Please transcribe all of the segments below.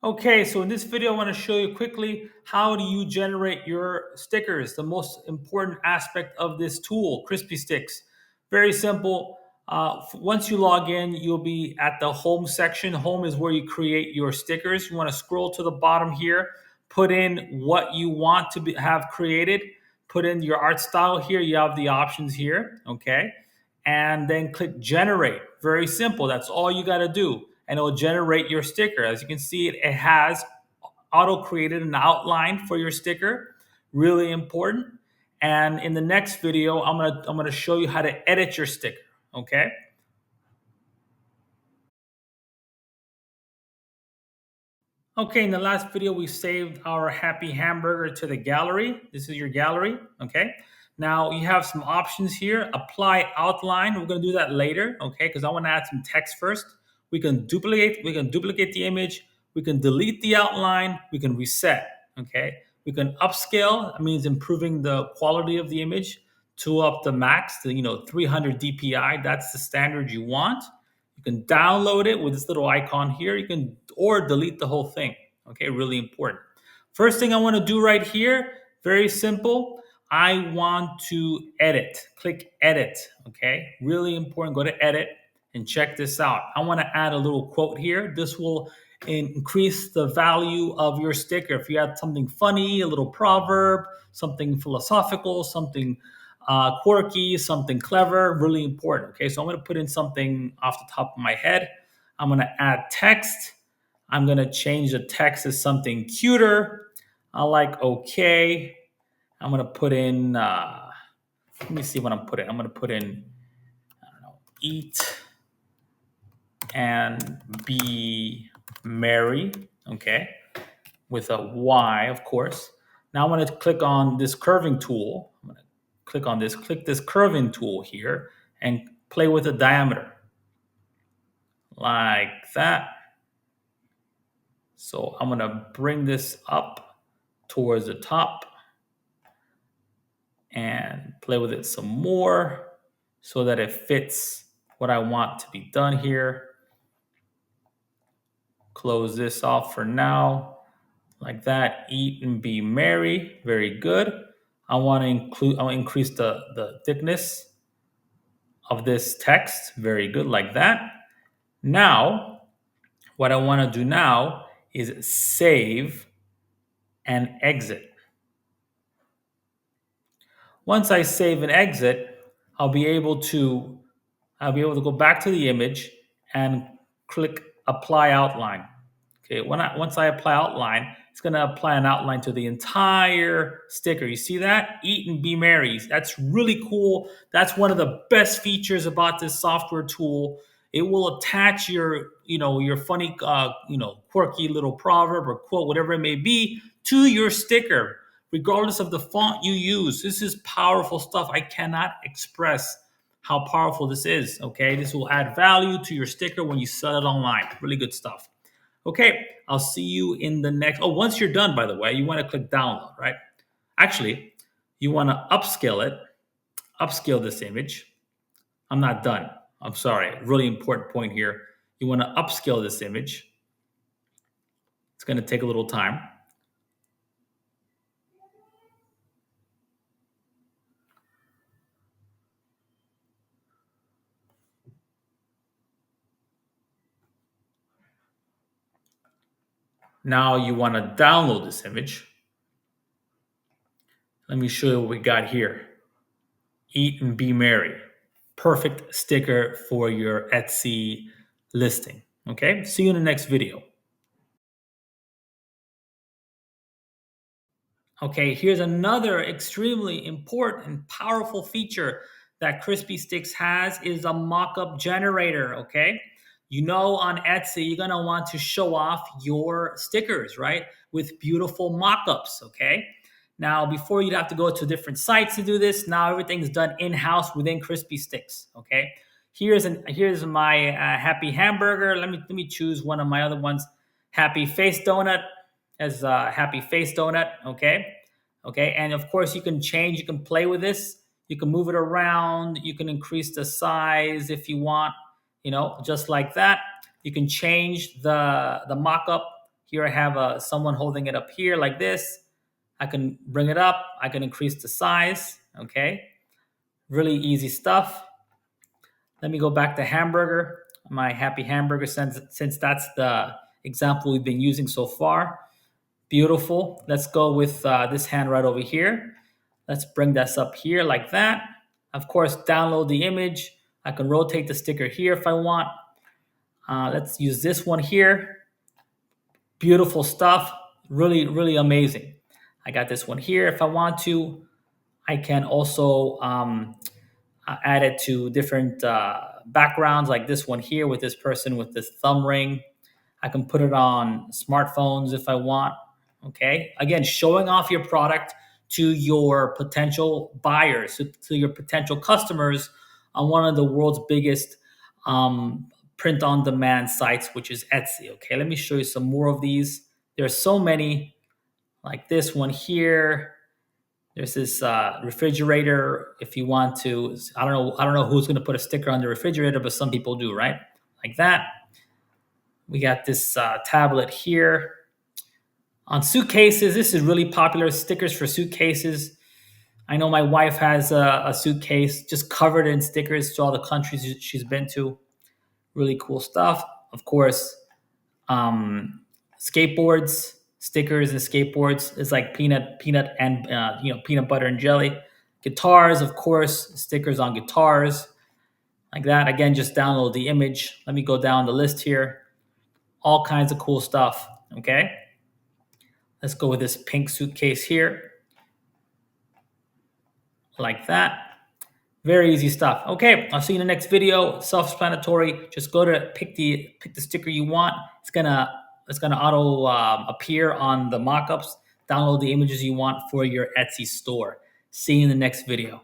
Okay, so in this video, I want to show you quickly how do you generate your stickers, the most important aspect of this tool, Crispy Stix. Very simple. Once you log in, you'll be at the home section. Home is where you create your stickers. You want to scroll to the bottom here, put in what you want to have created, put in your art style here. You have the options here, okay? And then click generate. Very simple. That's all you got to do. And it'll generate your sticker. As you can see, it has auto created an outline for your sticker. Really important. And in the next video, I'm gonna show you how to edit your sticker. Okay. Okay, in the last video, we saved our happy hamburger to the gallery. This is your gallery, okay? Now you have some options here. Apply outline. We're gonna do that later, okay? Because I wanna add some text first. We can duplicate the image. We can delete the outline. We can reset, okay? We can upscale. That means improving the quality of the image to up the max to 300 DPI. That's the standard you want. You can download it with this little icon here. You can or delete the whole thing. Okay, really important. First thing I want to do right here, very simple. I want to edit. Click edit. Okay, really important. Go to edit and check this out. I want to add a little quote here. This will increase the value of your sticker. If you add something funny, a little proverb, something philosophical, something quirky, something clever, really important. Okay, so I'm going to put in something off the top of my head. I'm going to add text. I'm going to change the text to something cuter. I like okay. I'm going to put in, let me see what I'm putting. I'm going to put in, I don't know, eat and be merry. Okay, with a Y, of course. Now I'm going to click on this curving tool. I'm going to click this curving tool here and play with the diameter like that. So I'm going to bring this up towards the top and play with it some more so that it fits what I want to be done here. Close this off for now like that. Eat and be merry. Very good. I want to increase the thickness of this text. Very good, like that. Now, what I want to do now is save and exit. Once I save and exit, I'll be able to go back to the image and click apply outline. Okay, once I apply outline, it's going to apply an outline to the entire sticker. You see that? Eat and be merry. That's really cool. That's one of the best features about this software tool. It will attach your funny, quirky little proverb or quote, whatever it may be, to your sticker, regardless of the font you use. This is powerful stuff. I cannot express how powerful this is. Okay, this will add value to your sticker when you sell it online. Really good stuff. Okay, I'll see you in the next. Oh, once you're done, by the way, you want to click download, right? Actually, you want to upscale this image. I'm not done. I'm sorry. Really important point here. You want to upscale this image. It's going to take a little time. Now you want to download this image. Let me show you what we got here. Eat and be merry. Perfect sticker for your Etsy listing. Okay, see you in the next video. Okay, here's another extremely important and powerful feature that Crispy Stix has is a mock-up generator, okay? On Etsy, you're gonna want to show off your stickers, right? With beautiful mock-ups, okay? Now, before you'd have to go to different sites to do this, now everything's done in-house within Crispy Stix, okay? Here's my happy hamburger. Let me choose one of my other ones. Happy face donut as a happy face donut, okay? Okay, and of course you can play with this. You can move it around. You can increase the size if you want, just like that. You can change the mock-up Here I have someone holding it up here like this. I can bring it up. I can increase the size. Okay, really easy stuff. Let me go back to hamburger, my happy hamburger, since that's the example we've been using so far. Beautiful. Let's go with this hand right over here. Let's bring this up here like that. Of course, download the image. I can rotate the sticker here if I want. Let's use this one here. Beautiful stuff. Really, really amazing. I got this one here. If I want to, I can also add it to different backgrounds, like this one here with this person with this thumb ring. I can put it on smartphones if I want. Okay. Again, showing off your product to your potential buyers, to your potential customers on one of the world's biggest print on demand sites, which is Etsy. Okay. Let me show you some more of these. There's so many, like this one here. There's this refrigerator. If you want to, I don't know who's going to put a sticker on the refrigerator, but some people do, right? Like that. We got this tablet here. On suitcases, this is really popular. Stickers for suitcases. I know my wife has a suitcase just covered in stickers to all the countries she's been to. Really cool stuff. Of course, skateboards, stickers and skateboards. It's like peanut and peanut butter and jelly. Guitars, of course, stickers on guitars. Like that. Again, just download the image. Let me go down the list here. All kinds of cool stuff. Okay. Let's go with this pink suitcase here. Like that. Very easy stuff. Okay, I'll see you in the next video. Self-explanatory. Just go to pick the sticker you want. It's gonna auto appear on the mockups. Download the images you want for your Etsy store. See you in the next video.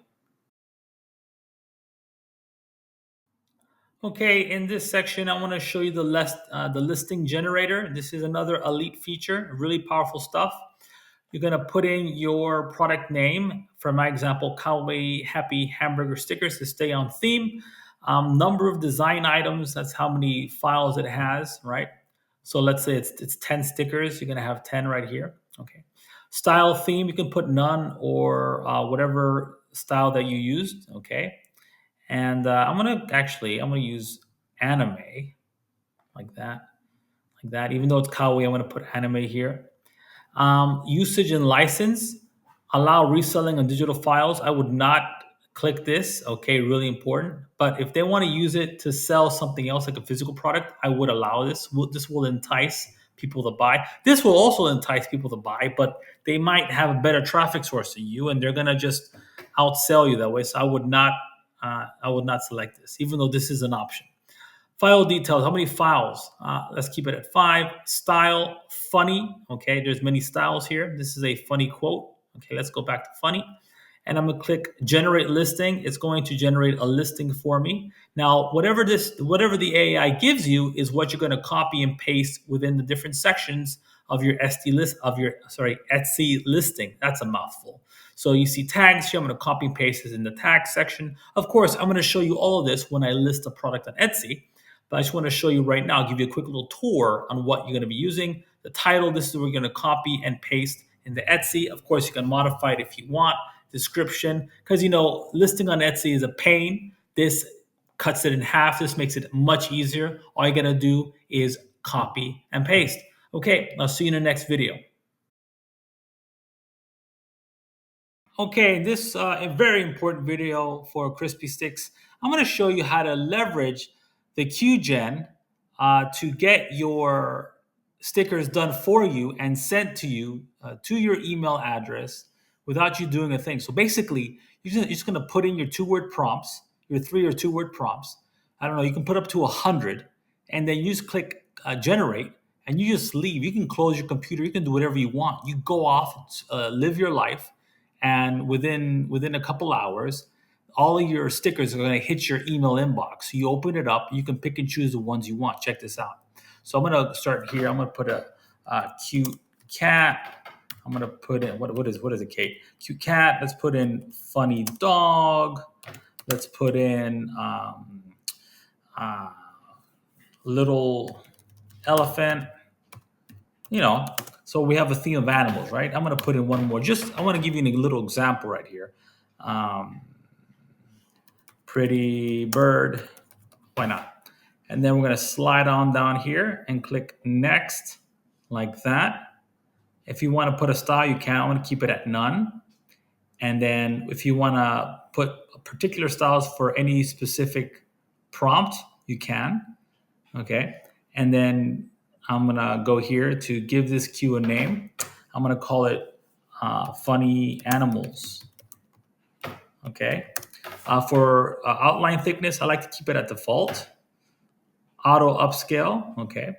Okay, in this section, I want to show you the listing generator. This is another elite feature, really powerful stuff. You're going to put in your product name. For my example, Kawaii Happy Hamburger Stickers to stay on theme. Number of design items, that's how many files it has, right? So let's say it's 10 stickers. You're going to have 10 right here. Okay. Style theme, you can put none or whatever style that you used. Okay. And I'm gonna use anime like that. Even though it's kawaii, I'm gonna put anime here. Usage and license, allow reselling on digital files. I would not click this. Okay, really important. But if they want to use it to sell something else like a physical product, I would allow this. This will entice people to buy. This will also entice people to buy, but they might have a better traffic source than you, and they're gonna just outsell you that way. So I would not select this, even though this is an option. File details, how many files? Let's keep it at 5. Style, funny. Okay, there's many styles here. This is a funny quote. Okay, let's go back to funny. And I'm gonna click generate listing. It's going to generate a listing for me. Now, whatever the AI gives you is what you're gonna copy and paste within the different sections of your Etsy listing. That's a mouthful. So you see tags here. I'm going to copy and paste this in the tag section. Of course, I'm going to show you all of this when I list a product on Etsy. But I just want to show you right now, give you a quick little tour on what you're going to be using. The title, this is what we're going to copy and paste in the Etsy. Of course, you can modify it if you want. Description, because listing on Etsy is a pain. This cuts it in half. This makes it much easier. All you got to do is copy and paste. Okay, I'll see you in the next video. Okay, this a very important video for Crispy Stix. I'm going to show you how to leverage the QGen to get your stickers done for you and sent to you to your email address without you doing a thing. So basically, you're just going to put in your 2-word prompts, your 3 or 2-word prompts. I don't know, you can put up to 100, and then you just click generate, and you just leave. You can close your computer. You can do whatever you want. You go off, live your life. And within a couple hours, all of your stickers are going to hit your email inbox. So you open it up, you can pick and choose the ones you want. Check this out. So I'm going to start here. I'm going to put a cute cat. I'm going to put in what is a Kate? Cute cat. Let's put in funny dog. Let's put in little elephant. you know, so we have a theme of animals, right? I'm going to put in one more. Just I want to give you a little example right here. Um, Pretty bird. Why not? And then we're going to slide on down here and click next like that. If you want to put a style, you can. I'm going to keep it at none. And then if you want to put particular styles for any specific prompt, you can. Okay. And then I'm going to go here to give this queue a name. I'm going to call it funny animals. Okay. For outline thickness, I like to keep it at default. Auto upscale. Okay.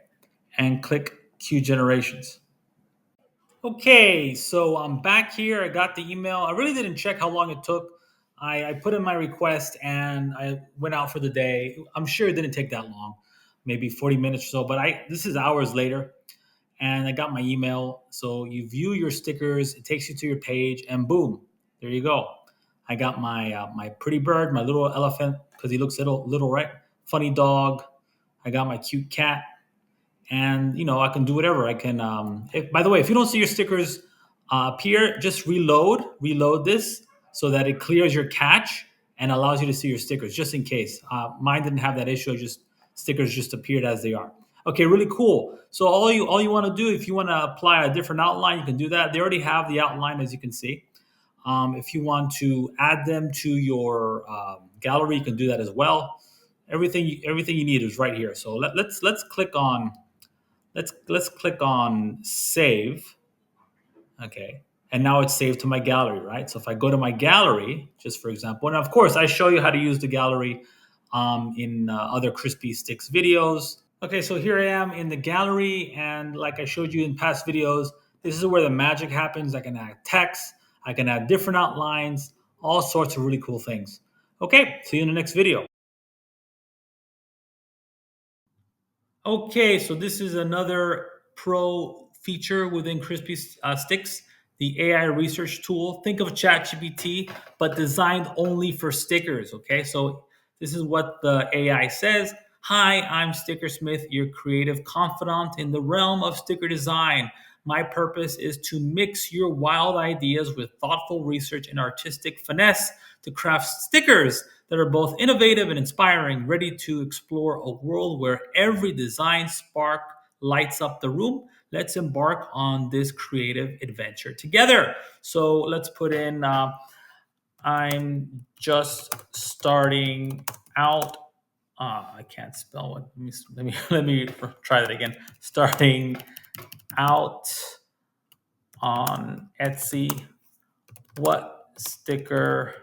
And click queue generations. Okay, so I'm back here. I got the email. I really didn't check how long it took. I put in my request and I went out for the day. I'm sure it didn't take that long, maybe 40 minutes or so. But this is hours later, and I got my email. So you view your stickers. It takes you to your page, and boom, there you go. I got my pretty bird, my little elephant because he looks little, right? Funny dog. I got my cute cat, and I can do whatever. I can. By the way, if you don't see your stickers appear, just reload this so that it clears your cache and allows you to see your stickers, just in case. Mine didn't have that issue. Just stickers just appeared as they are. Okay, really cool. So all you want to do, if you want to apply a different outline, you can do that. They already have the outline, as you can see. If you want to add them to your gallery, you can do that as well. Everything you need is right here. So let's click on save. Okay. And now it's saved to my gallery, right? So if I go to my gallery, just for example, and of course I show you how to use the gallery in other Crispy Stix videos. Okay, so here I am in the gallery, and like I showed you in past videos, this is where the magic happens. I can add text, I can add different outlines, all sorts of really cool things. Okay, see you in the next video. Okay, so this is another pro feature within Crispy Stix, the AI research tool. Think of ChatGPT, but designed only for stickers. Okay, so this is what the AI says. Hi, I'm Sticker Smith, your creative confidant in the realm of sticker design. My purpose is to mix your wild ideas with thoughtful research and artistic finesse to craft stickers that are both innovative and inspiring, ready to explore a world where every design spark lights up the room. Let's embark on this creative adventure together. So let's put in I'm just starting out. I can't spell it. Let me try that again. Starting out on Etsy. What sticker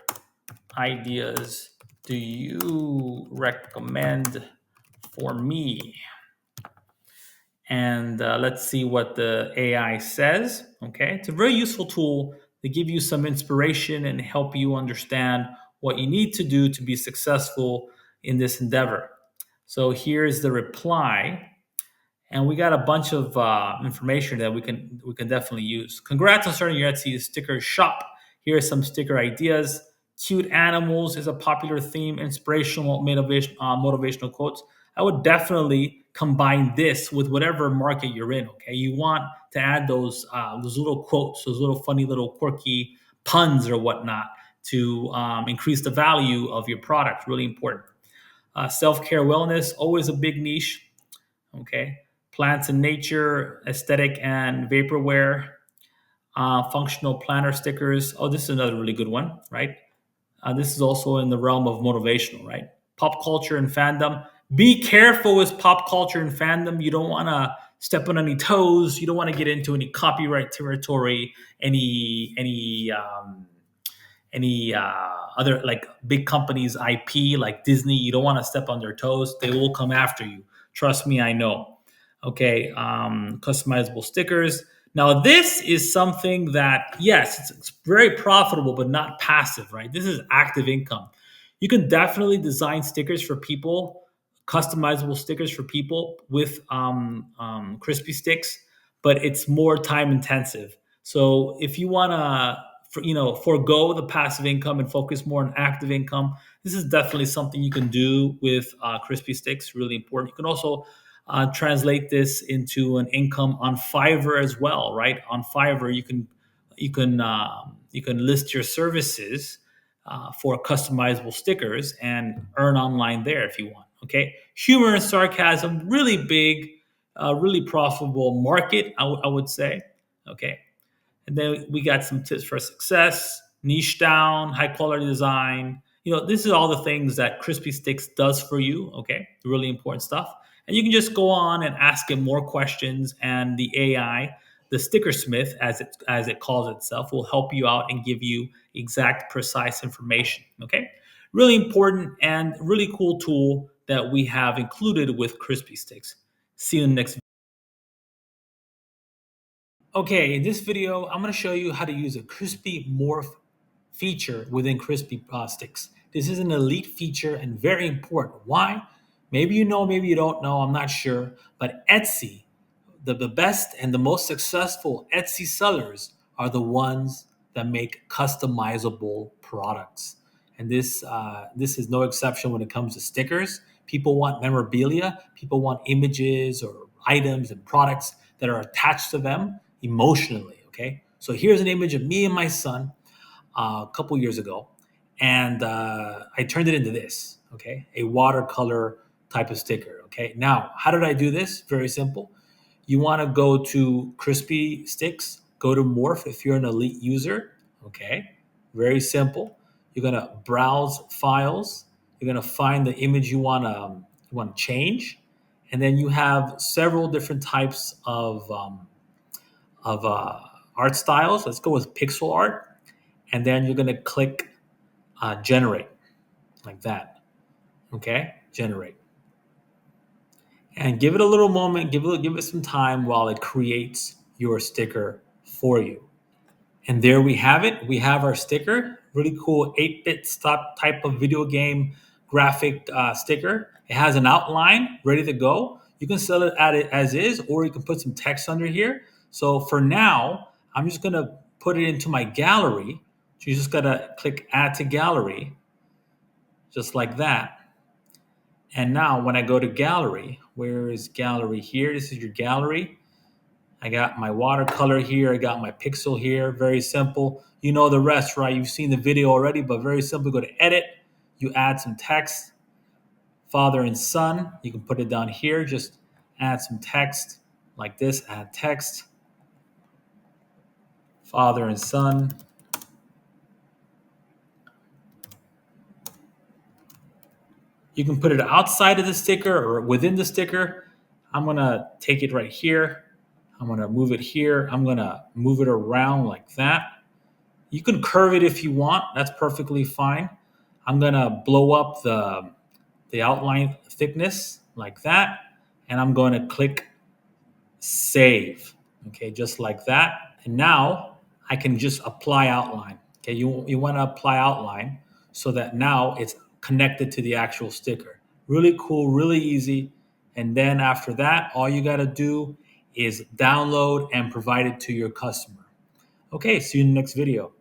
ideas do you recommend for me? And let's see what the AI says. Okay, it's a very useful tool to give you some inspiration and help you understand what you need to do to be successful in this endeavor. So here's the reply, and we got a bunch of information that we can definitely use. Congrats on starting your Etsy sticker shop. Here are some sticker ideas. Cute animals is a popular theme. Inspirational, motivational quotes. I would definitely combine this with whatever market you're in. Okay, you want to add those little quotes, those little funny little quirky puns or whatnot to increase the value of your product. Really important. Self-care, wellness, always a big niche. Okay, plants and nature, aesthetic and vaporware, functional planner stickers. Oh, this is another really good one, right? This is also in the realm of motivational, right? Pop culture and fandom. Be careful with pop culture and fandom. You don't want to step on any toes. You don't want to get into any copyright territory, any other like big companies IP like Disney. You don't want to step on their toes. They will come after you. Trust me, I know. Okay, customizable stickers. Now this is something that, yes, it's very profitable but not passive, right? This is active income. You can definitely design stickers for people, customizable stickers for people with Crispy Stix, but it's more time intensive. So if you want to forego the passive income and focus more on active income, this is definitely something you can do with Crispy Stix. Really important. You can also translate this into an income on Fiverr as well, right? On Fiverr, you can list your services for customizable stickers and earn online there if you want. Okay, humor and sarcasm, really big, really profitable market, I would say. Okay, and then we got some tips for success, niche down, high quality design. This is all the things that Crispy Stix does for you. Okay, really important stuff. And you can just go on and ask it more questions, and the AI, the Sticker Smith, as it calls itself, will help you out and give you exact, precise information. Okay, really important and really cool tool that we have included with Crispy Stix. See you in the next. Okay, in this video, I'm going to show you how to use a crispy morph feature within Crispy Stix. This is an elite feature and very important. Why? Maybe you know, maybe you don't know, I'm not sure. But Etsy, the best and the most successful Etsy sellers are the ones that make customizable products. And this is no exception when it comes to stickers. People want memorabilia, people want images or items and products that are attached to them emotionally. Okay, so here's an image of me and my son a couple years ago, and I turned it into this. Okay, a watercolor type of sticker. Okay, now how did I do this? Very simple. You want to go to Crispy Stix, go to Morph if you're an elite user. Okay, very simple. You're gonna browse files. You're gonna find the image you want to change, and then you have several different types of art styles. Let's go with pixel art, and then you're gonna click generate like that. Okay, generate, and give it a little moment. Give it some time while it creates your sticker for you. And there we have it. We have our sticker. Really cool 8-bit stop type of video game graphic sticker. It has an outline ready to go. You can sell it at it as is, or you can put some text under here. So for now, I'm just gonna put it into my gallery. So you just gotta click add to gallery, just like that. And now when I go to gallery, where is gallery here? This is your gallery. I got my watercolor here. I got my pixel here. Very simple. You know the rest, right? You've seen the video already, but very simple. Go to edit. You add some text, father and son. You can put it down here. Just add some text like this. Add text, father and son. You can put it outside of the sticker or within the sticker. I'm going to take it right here. I'm going to move it here. I'm going to move it around like that. You can curve it if you want. That's perfectly fine. I'm going to blow up the outline thickness like that. And I'm going to click save. Okay, just like that. And now I can just apply outline. Okay, you want to apply outline so that now it's connected to the actual sticker. Really cool, really easy. And then after that, all you got to do is download and provide it to your customer. Okay, see you in the next video.